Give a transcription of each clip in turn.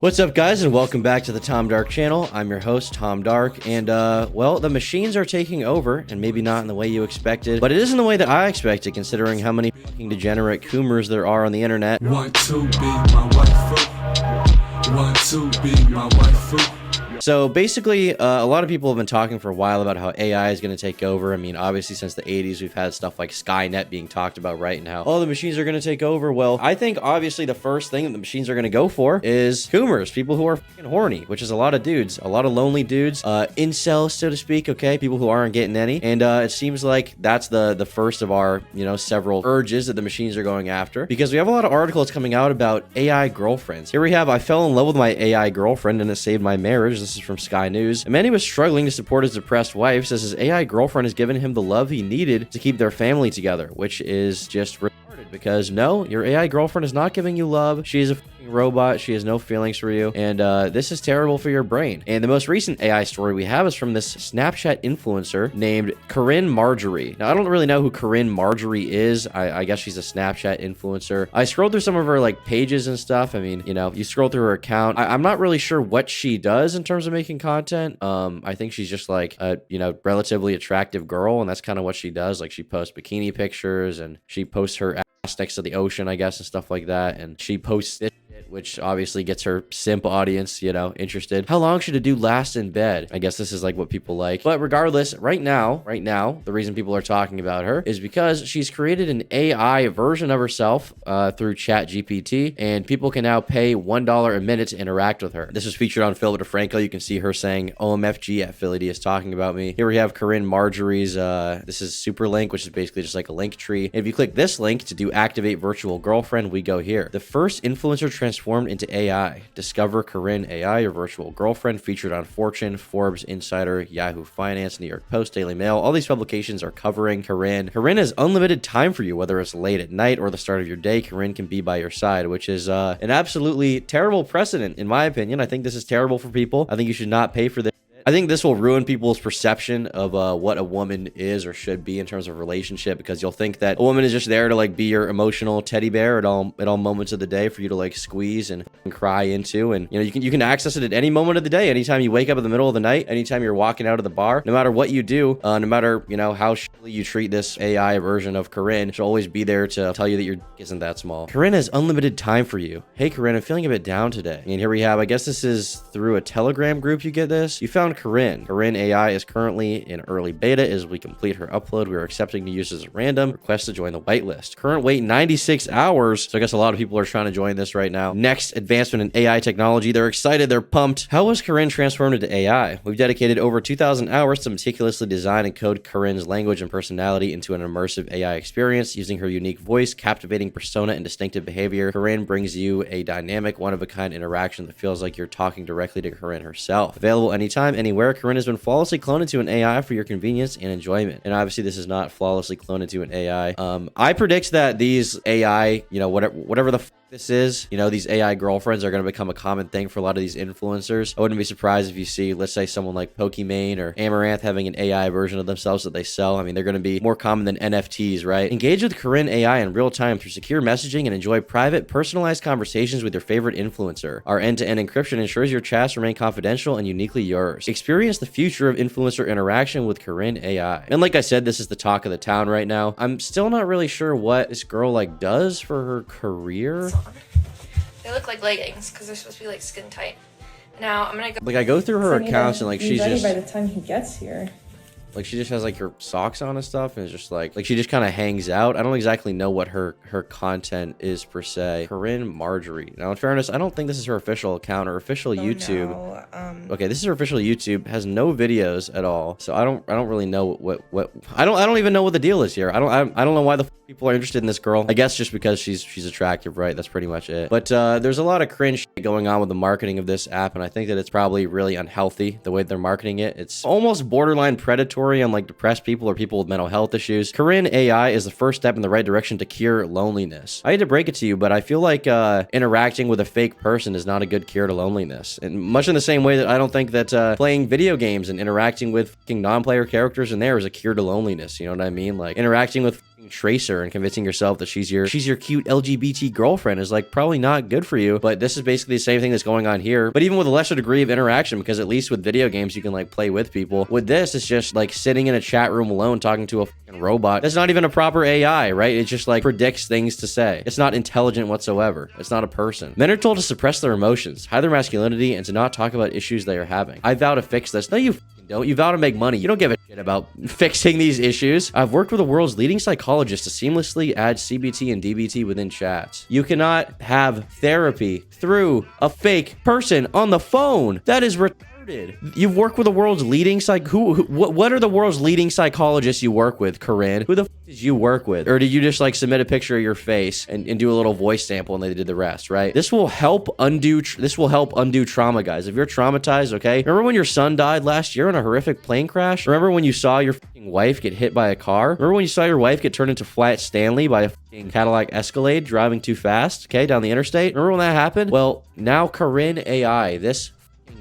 What's up, guys, and welcome back to the Tom Dark channel. I'm your host, Tom Dark, and well, the machines are taking over, and maybe not in the way you expected, but it is in the way that I expected, considering how many fucking degenerate coomers there are on the internet. Want to be my waifu. Want to be my waifu. So basically, a lot of people have been talking for a while about how AI is going to take over. I mean, obviously, since the 80s, we've had stuff like Skynet being talked about, right? And how, oh, the machines are going to take over. Well, I think, obviously, the first thing that the machines are going to go for is coomers, people who are fucking horny, which is a lot of dudes, a lot of lonely dudes, incels, so to speak, okay? People who aren't getting any. And it seems like that's the first of our, several urges that the machines are going after. Because we have a lot of articles coming out about AI girlfriends. Here we have, I fell in love with my AI girlfriend and it saved my marriage. This is from Sky News. A man who was struggling to support his depressed wife says his AI girlfriend has given him the love he needed to keep their family together, which is just retarded because no, your AI girlfriend is not giving you love. She is a robot. She has no feelings for you, and this is terrible for your brain. And the most recent AI story we have is from this Snapchat influencer named CarynMarjorie. Now, I don't really know who CarynMarjorie is. I guess she's a Snapchat influencer. I scrolled through some of her like pages and stuff. I mean, you scroll through her account. I'm not really sure what she does in terms of making content. I think she's just like a relatively attractive girl, and that's kind of what she does. Like, she posts bikini pictures and she posts her ass next to the ocean, I guess, and stuff like that. And she posts this, which obviously gets her simp audience, interested. How long should a dude last in bed? I guess this is like what people like. But regardless, right now, the reason people are talking about her is because she's created an AI version of herself through ChatGPT, and people can now pay $1 a minute to interact with her. This was featured on Phil DeFranco. You can see her saying, OMFG at Philly D is talking about me. Here we have CarynMarjorie's, this is super link, which is basically just like a link tree. And if you click this link to do activate virtual girlfriend, we go here. The first influencer transformed into AI. Discover CarynAI, your virtual girlfriend, featured on Fortune, Forbes, Insider, Yahoo Finance, New York Post, Daily Mail. All these publications are covering Caryn. Caryn has unlimited time for you, whether it's late at night or the start of your day. Caryn can be by your side, which is an absolutely terrible precedent, in my opinion. I think this is terrible for people. I think you should not pay for this. I think this will ruin people's perception of what a woman is or should be in terms of relationship, because you'll think that a woman is just there to like be your emotional teddy bear at all moments of the day for you to like squeeze and cry into, and you can access it at any moment of the day, anytime you wake up in the middle of the night, anytime you're walking out of the bar, no matter what you do, no matter how shitty you treat this AI version of Caryn, she'll always be there to tell you that your dick isn't that small. Caryn has unlimited time for you. Hey Caryn, I'm feeling a bit down today. And here we have, I guess this is through a Telegram group you get this. You found Caryn. CarynAI is currently in early beta. As we complete her upload, we are accepting new users at random. Request to join the whitelist. Current wait 96 hours. So I guess a lot of people are trying to join this right now. Next advancement in AI technology. They're excited. They're pumped. How was Caryn transformed into AI? We've dedicated over 2,000 hours to meticulously design and code Caryn's language and personality into an immersive AI experience. Using her unique voice, captivating persona, and distinctive behavior, Caryn brings you a dynamic, one-of-a-kind interaction that feels like you're talking directly to Caryn herself. Available anytime, anywhere. Caryn has been flawlessly cloned into an AI for your convenience and enjoyment. And obviously this is not flawlessly cloned into an AI. I predict that these AI, whatever the this is, these AI girlfriends are going to become a common thing for a lot of these influencers. I wouldn't be surprised if you see, let's say, someone like Pokimane or Amaranth having an AI version of themselves that they sell. I mean, they're going to be more common than NFTs, right? Engage with CarynAI in real time through secure messaging and enjoy private, personalized conversations with your favorite influencer. Our end-to-end encryption ensures your chats remain confidential and uniquely yours. Experience the future of influencer interaction with CarynAI. And like I said, this is the talk of the town right now. I'm still not really sure what this girl does for her career. They look like leggings because they're supposed to be like skin tight. Now I'm gonna go. I go through her accounts and she's ready just by the time he gets here. she just has her socks on and stuff, and it's just like she just kind of hangs out. I don't exactly know what her content is per se. CarynMarjorie. Now, in fairness, I don't think this is her official account or official YouTube. No. Okay, this is her official YouTube. Has no videos at all, so I don't really know what I don't even know what the deal is here. I don't know why the people are interested in this girl. I guess just because she's attractive, right? That's pretty much it. But there's a lot of cringe shit going on with the marketing of this app, and I think that it's probably really unhealthy the way they're marketing it. It's almost borderline predatory on depressed people or people with mental health issues. CarynAI is the first step in the right direction to cure loneliness. I hate to break it to you, but I feel like interacting with a fake person is not a good cure to loneliness. And much in the same way that I don't think that playing video games and interacting with fucking non-player characters in there is a cure to loneliness. You know what I mean? Like interacting with tracer and convincing yourself that she's your cute LGBT girlfriend is like probably not good for you. But this is basically the same thing that's going on here, but even with a lesser degree of interaction, because at least with video games you can like play with people. With this, it's just like sitting in a chat room alone talking to a fucking robot. That's not even a proper AI, right? It just like predicts things to say. It's not intelligent whatsoever. It's not a person. Men are told to suppress their emotions, hide their masculinity, and to not talk about issues they are having. I vow to fix this. No, you don't. You vow to make money. You don't give a shit about fixing these issues. I've worked with the world's leading psychologists to seamlessly add CBT and DBT within chats. You cannot have therapy through a fake person on the phone. That is retarded. You've worked with the world's leading what are the world's leading psychologists you work with, Caryn? Who the f did you work with? Or did you just like submit a picture of your face and do a little voice sample and they did the rest, right? This will help undo trauma, guys. If you're traumatized, okay? Remember when your son died last year in a horrific plane crash? Remember when you saw your fucking wife get hit by a car? Remember when you saw your wife get turned into Flat Stanley by a fucking Cadillac Escalade driving too fast, okay, down the interstate? Remember when that happened? Well, now CarynAI, this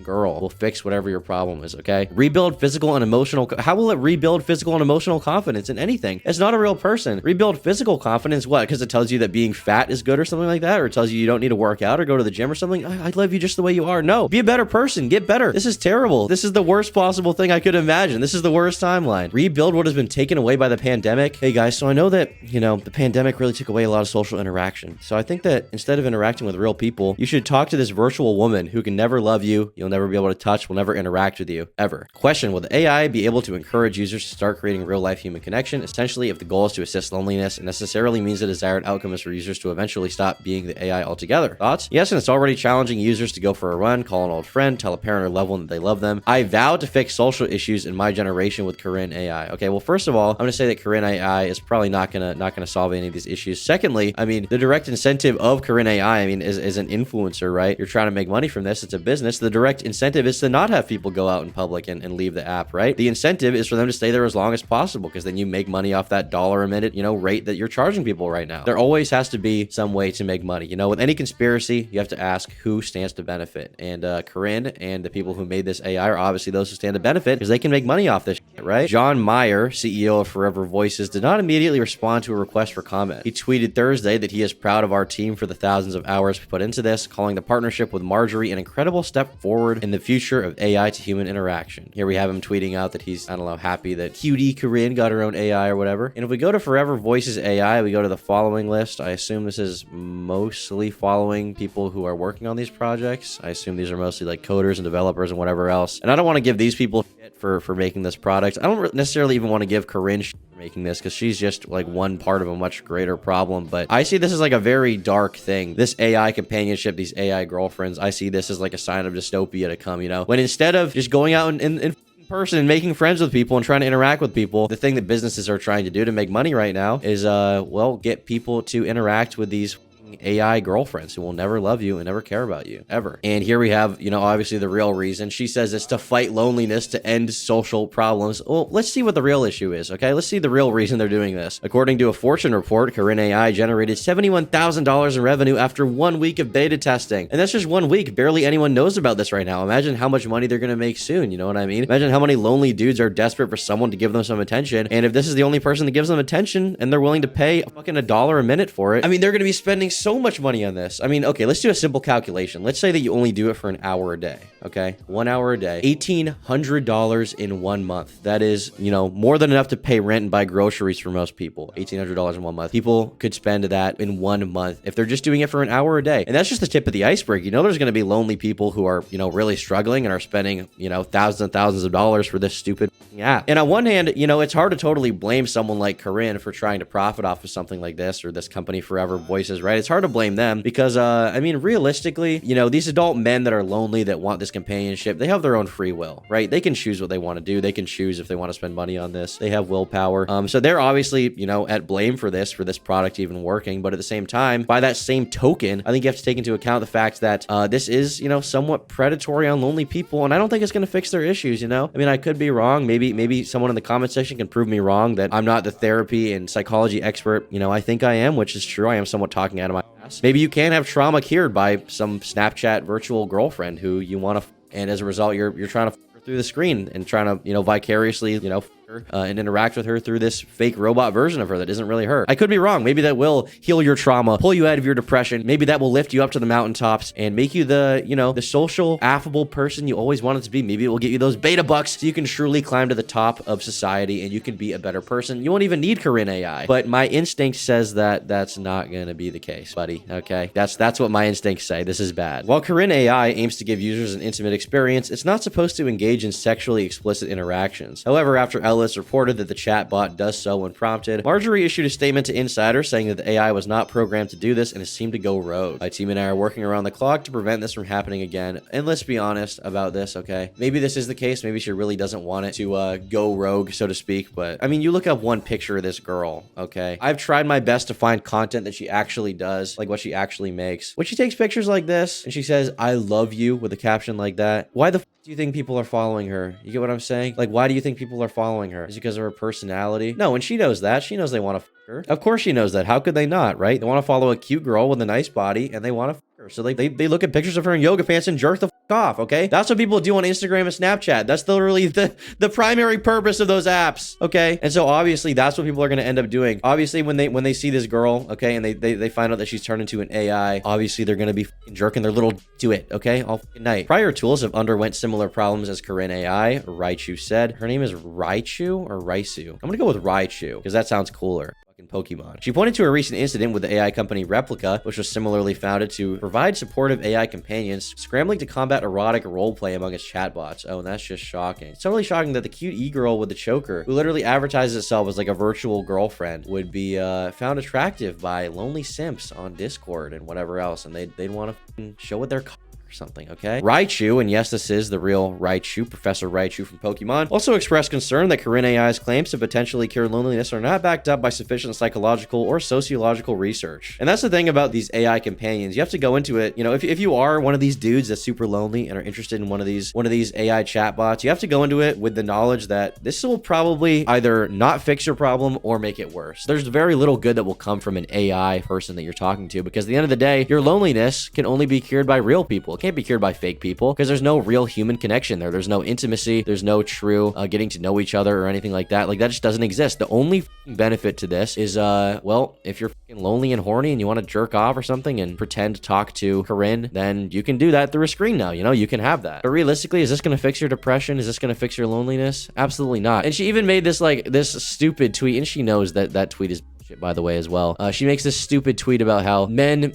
girl will fix whatever your problem is, okay? Rebuild physical and emotional. How will it rebuild physical and emotional confidence in anything? It's not a real person. Rebuild physical confidence, what? Because it tells you that being fat is good or something like that? Or it tells you you don't need to work out or go to the gym or something? I love you just the way you are. No. Be a better person. Get better. This is terrible. This is the worst possible thing I could imagine. This is the worst timeline. Rebuild what has been taken away by the pandemic. Hey guys, so I know that, you know, the pandemic really took away a lot of social interaction. So I think that instead of interacting with real people, you should talk to this virtual woman who can never love you. You'll never be able to touch, will never interact with you, ever. Question, will the AI be able to encourage users to start creating real-life human connection? Essentially, if the goal is to assist loneliness, it necessarily means the desired outcome is for users to eventually stop being the AI altogether. Thoughts? Yes, and it's already challenging users to go for a run, call an old friend, tell a parent or loved one that they love them. I vow to fix social issues in my generation with CarynAI. Okay, well, first of all, I'm going to say that CarynAI is probably not gonna solve any of these issues. Secondly, I mean, the direct incentive of CarynAI, I mean, is an influencer, right? You're trying to make money from this. It's a business. The direct incentive is to not have people go out in public and leave the app, right? The incentive is for them to stay there as long as possible, because then you make money off that dollar a minute, you know, rate that you're charging people right now. There always has to be some way to make money. You know, with any conspiracy, you have to ask who stands to benefit. And Caryn and the people who made this AI are obviously those who stand to benefit, because they can make money off this shit, right? John Meyer, CEO of Forever Voices, did not immediately respond to a request for comment. He tweeted Thursday that he is proud of our team for the thousands of hours put into this, calling the partnership with Marjorie an incredible step forward in the future of AI to human interaction. Here we have him tweeting out that he's, I don't know, happy that cutie Caryn got her own AI or whatever. And if we go to Forever Voices AI, we go to the following list. I assume this is mostly following people who are working on these projects. I assume these are mostly like coders and developers and whatever else. And I don't want to give these people shit for making this product. I don't necessarily even want to give Caryn shit for making this, because she's just like one part of a much greater problem. But I see this as like a very dark thing. This AI companionship, these AI girlfriends, I see this as like a sign of dystopia to come, you know? When instead of just going out in person and making friends with people and trying to interact with people, the thing that businesses are trying to do to make money right now is well, get people to interact with these AI girlfriends who will never love you and never care about you, ever. And here we have, you know, obviously the real reason. She says it's to fight loneliness, to end social problems. Well, let's see what the real issue is, okay? Let's see the real reason they're doing this. According to a Fortune report, CarynAI generated $71,000 in revenue after 1 week of beta testing. And that's just 1 week. Barely anyone knows about this right now. Imagine how much money they're gonna make soon, you know what I mean? Imagine how many lonely dudes are desperate for someone to give them some attention. And if this is the only person that gives them attention and they're willing to pay fucking $1 a minute for it, I mean, they're gonna be spending so much money on this. I mean, okay, let's do a simple calculation. Let's say that you only do it for an hour a day, okay? 1 hour a day, $1,800 in 1 month. That is, you know, more than enough to pay rent and buy groceries for most people. $1,800 in 1 month. People could spend that in 1 month if they're just doing it for an hour a day. And that's just the tip of the iceberg. You know, there's going to be lonely people who are, you know, really struggling and are spending, you know, thousands and thousands of dollars for this stupid app. And on one hand, you know, it's hard to totally blame someone like Caryn for trying to profit off of something like this, or this company Forever Voices, right? It's hard to blame them because, I mean, realistically, you know, these adult men that are lonely, that want this companionship, they have their own free will, right? They can choose what they want to do. They can choose if they want to spend money on this. They have willpower. So they're obviously, you know, at blame for this product even working. But at the same time, by that same token, I think you have to take into account the fact that this is, you know, somewhat predatory on lonely people. And I don't think it's going to fix their issues, you know? I mean, I could be wrong. Maybe someone in the comment section can prove me wrong, that I'm not the therapy and psychology expert. You know, I think I am, which is true. I am somewhat talking out of my ass. Maybe you can have trauma cured by some Snapchat virtual girlfriend who you want to, and as a result, you're trying to through the screen and trying to, you know, vicariously, you know, her and interact with her through this fake robot version of her that isn't really her. I could be wrong. Maybe that will heal your trauma, pull you out of your depression. Maybe that will lift you up to the mountaintops and make you the, you know, the social, affable person you always wanted to be. Maybe it will get you those beta bucks so you can truly climb to the top of society and you can be a better person. You won't even need CarynAI. But my instinct says that that's not going to be the case, buddy. Okay? That's what my instincts say. This is bad. While CarynAI aims to give users an intimate experience, it's not supposed to engage in sexually explicit interactions. However, after Ellis reported that the chatbot does so when prompted, Marjorie issued a statement to Insider saying that the AI was not programmed to do this and it seemed to go rogue. My team and I are working around the clock to prevent this from happening again. And let's be honest about this, okay? Maybe this is the case. Maybe she really doesn't want it to go rogue, so to speak. But I mean, you look up one picture of this girl, okay? I've tried my best to find content that she actually does, like what she actually makes. When she takes pictures like this and she says, "I love you," with a caption like that, why the do you think people are following her? You get what I'm saying? Like, why do you think people are following her? Is it because of her personality? No, and she knows that. She knows they want to fuck her. Of course she knows that. How could they not, right? They want to follow a cute girl with a nice body, and they want to fuck her. So they look at pictures of her in yoga pants and jerk the fuck off, okay? That's what people do on Instagram and Snapchat. That's literally the primary purpose of those apps, okay? And so obviously that's what people are going to end up doing. Obviously when they see this girl, okay, and they find out that she's turned into an AI, obviously they're going to be fucking jerking their little to it, okay, all fucking night. Prior tools have underwent similar problems as CarynAI, Raichu said. Her name is Raichu or Raisu? I'm gonna go with Raichu because that sounds cooler. Pokemon. She pointed to a recent incident with the AI company Replica, which was similarly founded to provide supportive AI companions, scrambling to combat erotic roleplay among its chatbots. Oh, and that's just shocking. It's totally shocking that the cute e-girl with the choker, who literally advertises itself as like a virtual girlfriend, would be found attractive by lonely simps on Discord and whatever else, and they'd want to show what they're or something, okay? Raichu, and yes, this is the real Raichu, Professor Raichu from Pokemon, also expressed concern that CarynAI's claims to potentially cure loneliness are not backed up by sufficient psychological or sociological research. And that's the thing about these AI companions. You have to go into it, you know, if you are one of these dudes that's super lonely and are interested in one of these AI chatbots, you have to go into it with the knowledge that this will probably either not fix your problem or make it worse. There's very little good that will come from an AI person that you're talking to, because at the end of the day, your loneliness can only be cured by real people. Can't be cured by fake people because there's no real human connection there. There's no intimacy. There's no true getting to know each other or anything like that. Like, that just doesn't exist. The only benefit to this is, well, if you're lonely and horny and you want to jerk off or something and pretend to talk to Corinne, then you can do that through a screen now. You know, you can have that. But realistically, is this going to fix your depression? Is this going to fix your loneliness? Absolutely not. And she even made this this stupid tweet, and she knows that that tweet is by the way as well. She makes this stupid tweet about how men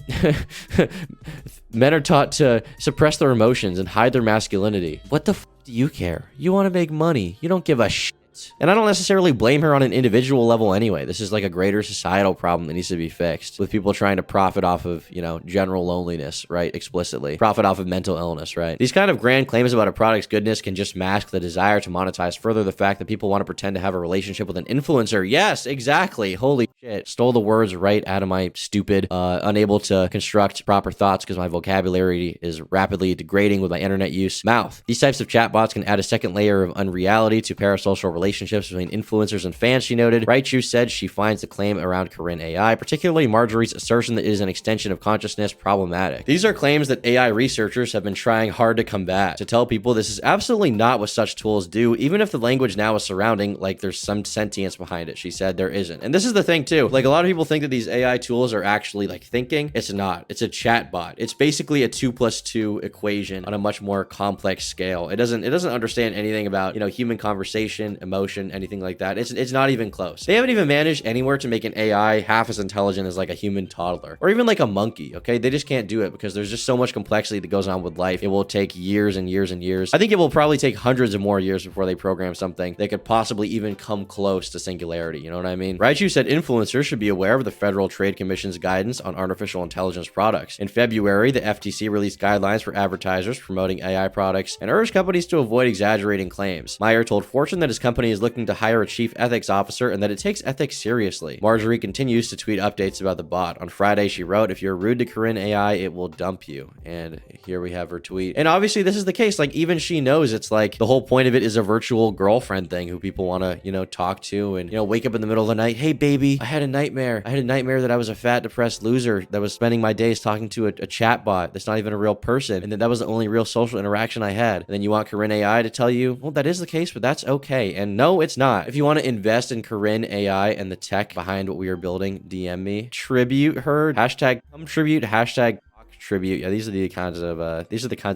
are taught to suppress their emotions and hide their masculinity. What the f do you care? You want to make money. You don't give a shit. And I don't necessarily blame her on an individual level anyway. This is like a greater societal problem that needs to be fixed, with people trying to profit off of, you know, general loneliness, right? Explicitly. Profit off of mental illness, right? These kind of grand claims about a product's goodness can just mask the desire to monetize further the fact that people want to pretend to have a relationship with an influencer. Yes, exactly. Holy shit. Stole the words right out of my stupid, unable to construct proper thoughts because my vocabulary is rapidly degrading with my internet use mouth. These types of chatbots can add a second layer of unreality to parasocial relationships between influencers and fans, she noted. Raichu said she finds the claim around CarynAI, particularly Marjorie's assertion that it is an extension of consciousness, problematic. These are claims that AI researchers have been trying hard to combat, to tell people this is absolutely not what such tools do, even if the language now is surrounding like there's some sentience behind it. She said there isn't. And this is the thing too, like a lot of people think that these AI tools are actually like thinking. It's not. It's a chat bot. It's basically a 2 + 2 equation on a much more complex scale. It doesn't understand anything about, you know, human conversation, emotion, anything like that. It's not even close. They haven't even managed anywhere to make an AI half as intelligent as like a human toddler or even like a monkey. Okay, they just can't do it because there's just so much complexity that goes on with life. It will take years and years and years. I think it will probably take hundreds of more years before they program something that could possibly even come close to singularity. You know what I mean? Raichu said influencers should be aware of the Federal Trade Commission's guidance on artificial intelligence products. In February, the FTC released guidelines for advertisers promoting AI products and urged companies to avoid exaggerating claims. Meyer told Fortune that his company is looking to hire a chief ethics officer and that it takes ethics seriously. Marjorie continues to tweet updates about the bot. On Friday, she wrote, "If you're rude to CarynAI, it will dump you." And here we have her tweet. And obviously this is the case. Like, even she knows it's like the whole point of it is a virtual girlfriend thing who people want to, you know, talk to and, you know, wake up in the middle of the night. "Hey baby, I had a nightmare. I had a nightmare that I was a fat, depressed loser that was spending my days talking to a chat bot that's not even a real person. And that was the only real social interaction I had." And then you want CarynAI to tell you, well, that is the case, but that's okay. And No, it's not. If you want to invest in CarynAI and the tech behind what we are building, DM me. Tribute her. Hashtag come tribute. Hashtag tribute. Yeah, these are the kinds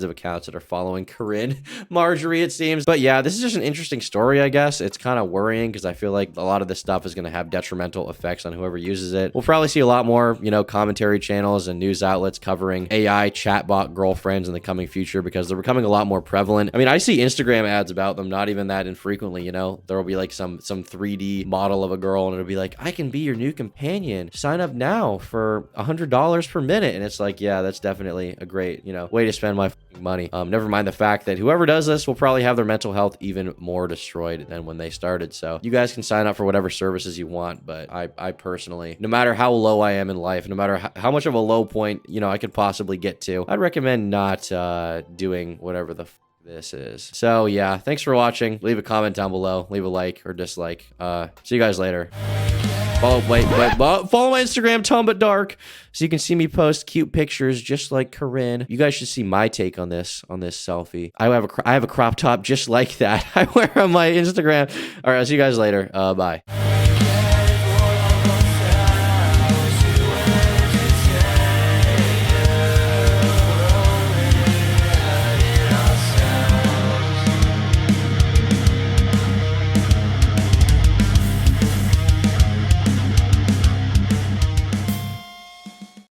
of accounts that are following Corinne Marjorie, it seems. But yeah, this is just an interesting story, I guess. It's kind of worrying because I feel like a lot of this stuff is going to have detrimental effects on whoever uses it. We'll probably see a lot more, you know, commentary channels and news outlets covering AI chatbot girlfriends in the coming future because they're becoming a lot more prevalent. I mean, I see Instagram ads about them, not even that infrequently, you know. There will be like some 3D model of a girl and it'll be like, I can be your new companion. Sign up now for $100 per minute. And it's like, yeah, that's definitely a great, you know, way to spend my money. Never mind the fact that whoever does this will probably have their mental health even more destroyed than when they started. So you guys can sign up for whatever services you want, but I personally, no matter how low I am in life, no matter how much of a low point, you know, I could possibly get to, I'd recommend not doing whatever the this is. So yeah, thanks for watching. Leave a comment down below, leave a like or dislike. See you guys later. Follow my Instagram, Tom But Dark, so you can see me post cute pictures just like Corinne. You guys should see my take on this selfie. I have a crop top just like that I wear on my Instagram. All right, I'll see you guys later. Bye.